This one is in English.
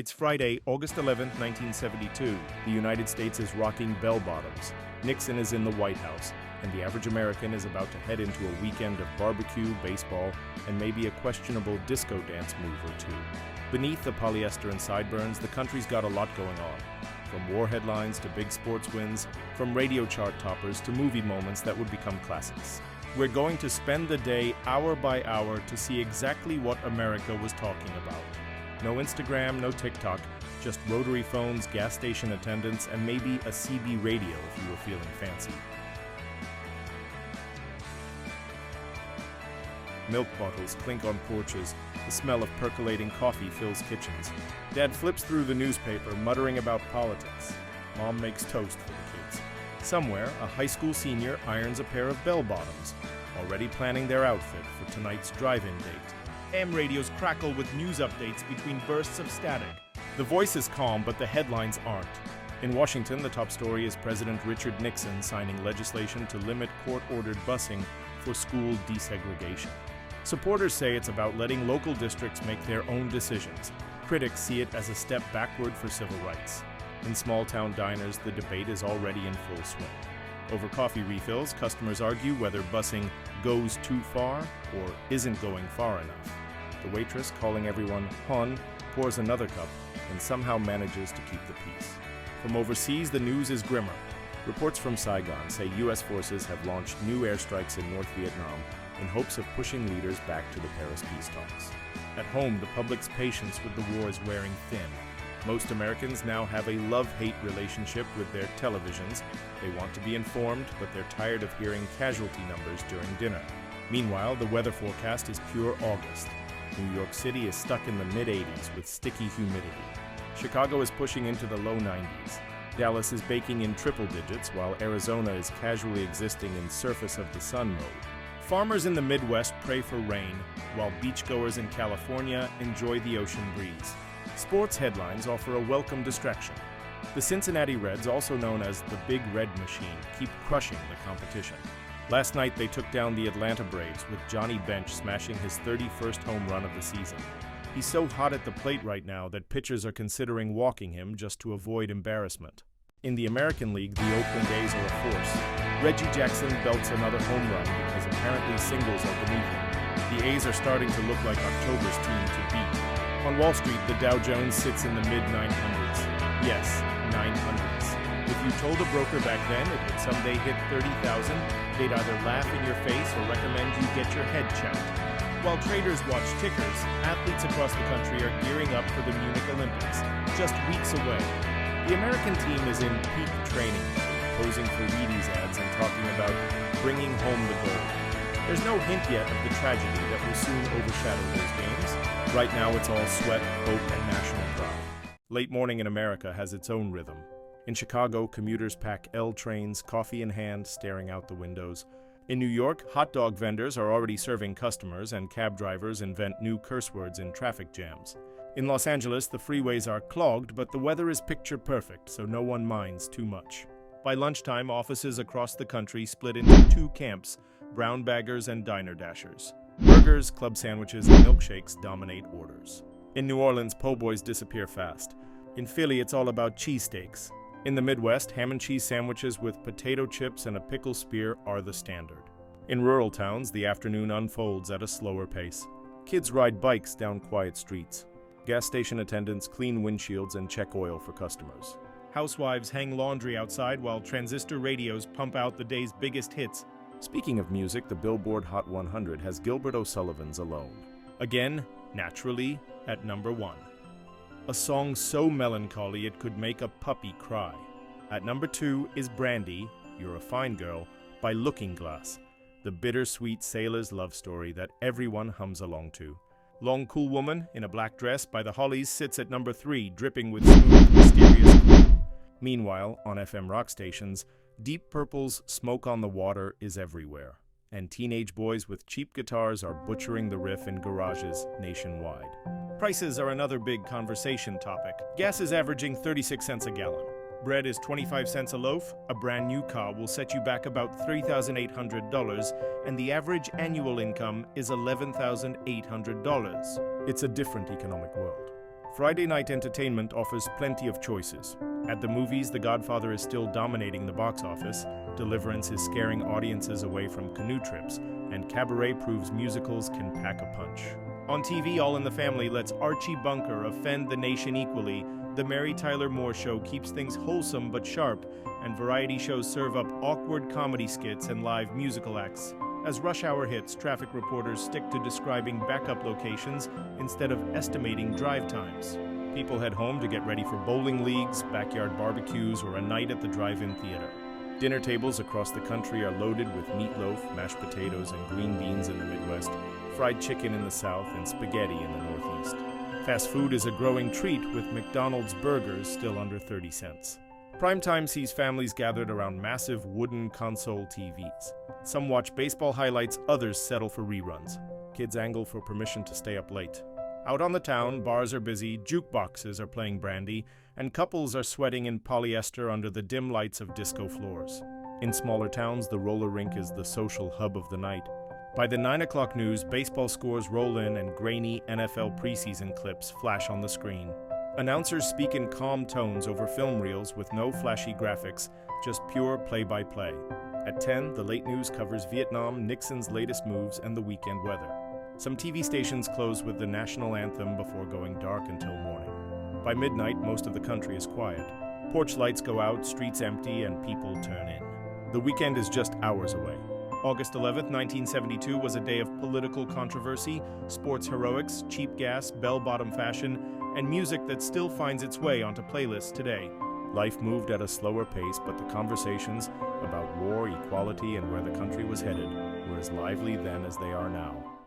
It's Friday, August 11th, 1972. The United States is rocking bell bottoms. Nixon is in the White House, and the average American is about to head into a weekend of barbecue, baseball, and maybe a questionable disco dance move or two. Beneath the polyester and sideburns, the country's got a lot going on. From war headlines to big sports wins, from radio chart toppers to movie moments that would become classics. We're going to spend the day hour by hour to see exactly what America was talking about. No Instagram, no TikTok, just rotary phones, gas station attendants, and maybe a CB radio if you were feeling fancy. Milk bottles clink on porches. The smell of percolating coffee fills kitchens. Dad flips through the newspaper, muttering about politics. Mom makes toast for the kids. Somewhere, a high school senior irons a pair of bell-bottoms, already planning their outfit for tonight's drive-in date. AM radios crackle with news updates between bursts of static. The voice is calm, but the headlines aren't. In Washington, the top story is President Richard Nixon signing legislation to limit court-ordered busing for school desegregation. Supporters say it's about letting local districts make their own decisions. Critics see it as a step backward for civil rights. In small-town diners, the debate is already in full swing. Over coffee refills, customers argue whether busing goes too far or isn't going far enough. The waitress, calling everyone "hon," pours another cup and somehow manages to keep the peace. From overseas, the news is grimmer. Reports from Saigon say U.S. forces have launched new airstrikes in North Vietnam in hopes of pushing leaders back to the Paris peace talks. At home, the public's patience with the war is wearing thin. Most Americans now have a love-hate relationship with their televisions. They want to be informed, but they're tired of hearing casualty numbers during dinner. Meanwhile, the weather forecast is pure August. New York City is stuck in the mid-80s with sticky humidity. Chicago is pushing into the low 90s. Dallas is baking in triple digits, while Arizona is casually existing in surface of the sun mode. Farmers in the Midwest pray for rain, while beachgoers in California enjoy the ocean breeze. Sports headlines offer a welcome distraction. The Cincinnati Reds, also known as the Big Red Machine, keep crushing the competition. Last night they took down the Atlanta Braves with Johnny Bench smashing his 31st home run of the season. He's so hot at the plate right now that pitchers are considering walking him just to avoid embarrassment. In the American League, the Oakland A's are a force. Reggie Jackson belts another home run because apparently singles are beneath him. The A's are starting to look like October's team to beat. On Wall Street, the Dow Jones sits in the mid-900s. Yes, 900s. If you told a broker back then it would someday hit 30,000, they'd either laugh in your face or recommend you get your head checked. While traders watch tickers, athletes across the country are gearing up for the Munich Olympics, just weeks away. The American team is in peak training, posing for Wheaties ads and talking about bringing home the gold. There's no hint yet of the tragedy that will soon overshadow those games. Right now it's all sweat, hope, and national pride. Late morning in America has its own rhythm. In Chicago, commuters pack L trains, coffee in hand, staring out the windows. In New York, hot dog vendors are already serving customers, and cab drivers invent new curse words in traffic jams. In Los Angeles, the freeways are clogged, but the weather is picture perfect, so no one minds too much. By lunchtime, offices across the country split into two camps: brown baggers and diner dashers. Burgers, club sandwiches, and milkshakes dominate orders. In New Orleans, po' boys disappear fast. In Philly, it's all about cheesesteaks. In the Midwest, ham and cheese sandwiches with potato chips and a pickle spear are the standard. In rural towns, the afternoon unfolds at a slower pace. Kids ride bikes down quiet streets. Gas station attendants clean windshields and check oil for customers. Housewives hang laundry outside while transistor radios pump out the day's biggest hits. Speaking of music, the Billboard Hot 100 has Gilbert O'Sullivan's Alone. Again, naturally, at number 1. A song so melancholy it could make a puppy cry. At number 2 is Brandy, You're a Fine Girl, by Looking Glass, the bittersweet sailor's love story that everyone hums along to. Long Cool Woman in a Black Dress by the Hollies sits at number 3, dripping with smooth, mysterious cool. Meanwhile, on FM rock stations, Deep Purple's Smoke on the Water is everywhere, and teenage boys with cheap guitars are butchering the riff in garages nationwide. Prices are another big conversation topic. Gas is averaging 36 cents a gallon. Bread is 25 cents a loaf. A brand new car will set you back about $3,800, and the average annual income is $11,800. It's a different economic world. Friday night entertainment offers plenty of choices. At the movies, The Godfather is still dominating the box office, Deliverance is scaring audiences away from canoe trips, and Cabaret proves musicals can pack a punch. On TV, All in the Family lets Archie Bunker offend the nation equally, The Mary Tyler Moore Show keeps things wholesome but sharp, and variety shows serve up awkward comedy skits and live musical acts. As rush hour hits, traffic reporters stick to describing backup locations instead of estimating drive times. People head home to get ready for bowling leagues, backyard barbecues, or a night at the drive-in theater. Dinner tables across the country are loaded with meatloaf, mashed potatoes, and green beans in the Midwest, fried chicken in the South, and spaghetti in the Northeast. Fast food is a growing treat, with McDonald's burgers still under 30 cents. Primetime sees families gathered around massive wooden console TVs. Some watch baseball highlights, others settle for reruns. Kids angle for permission to stay up late. Out on the town, bars are busy, jukeboxes are playing brandy, and couples are sweating in polyester under the dim lights of disco floors. In smaller towns, the roller rink is the social hub of the night. By the 9 o'clock news, baseball scores roll in and grainy NFL preseason clips flash on the screen. Announcers speak in calm tones over film reels with no flashy graphics, just pure play-by-play. At 10, the late news covers Vietnam, Nixon's latest moves, and the weekend weather. Some TV stations close with the national anthem before going dark until morning. By midnight, most of the country is quiet. Porch lights go out, streets empty, and people turn in. The weekend is just hours away. August 11, 1972 was a day of political controversy, sports heroics, cheap gas, bell-bottom fashion, and music that still finds its way onto playlists today. Life moved at a slower pace, but the conversations about war, equality, and where the country was headed were as lively then as they are now.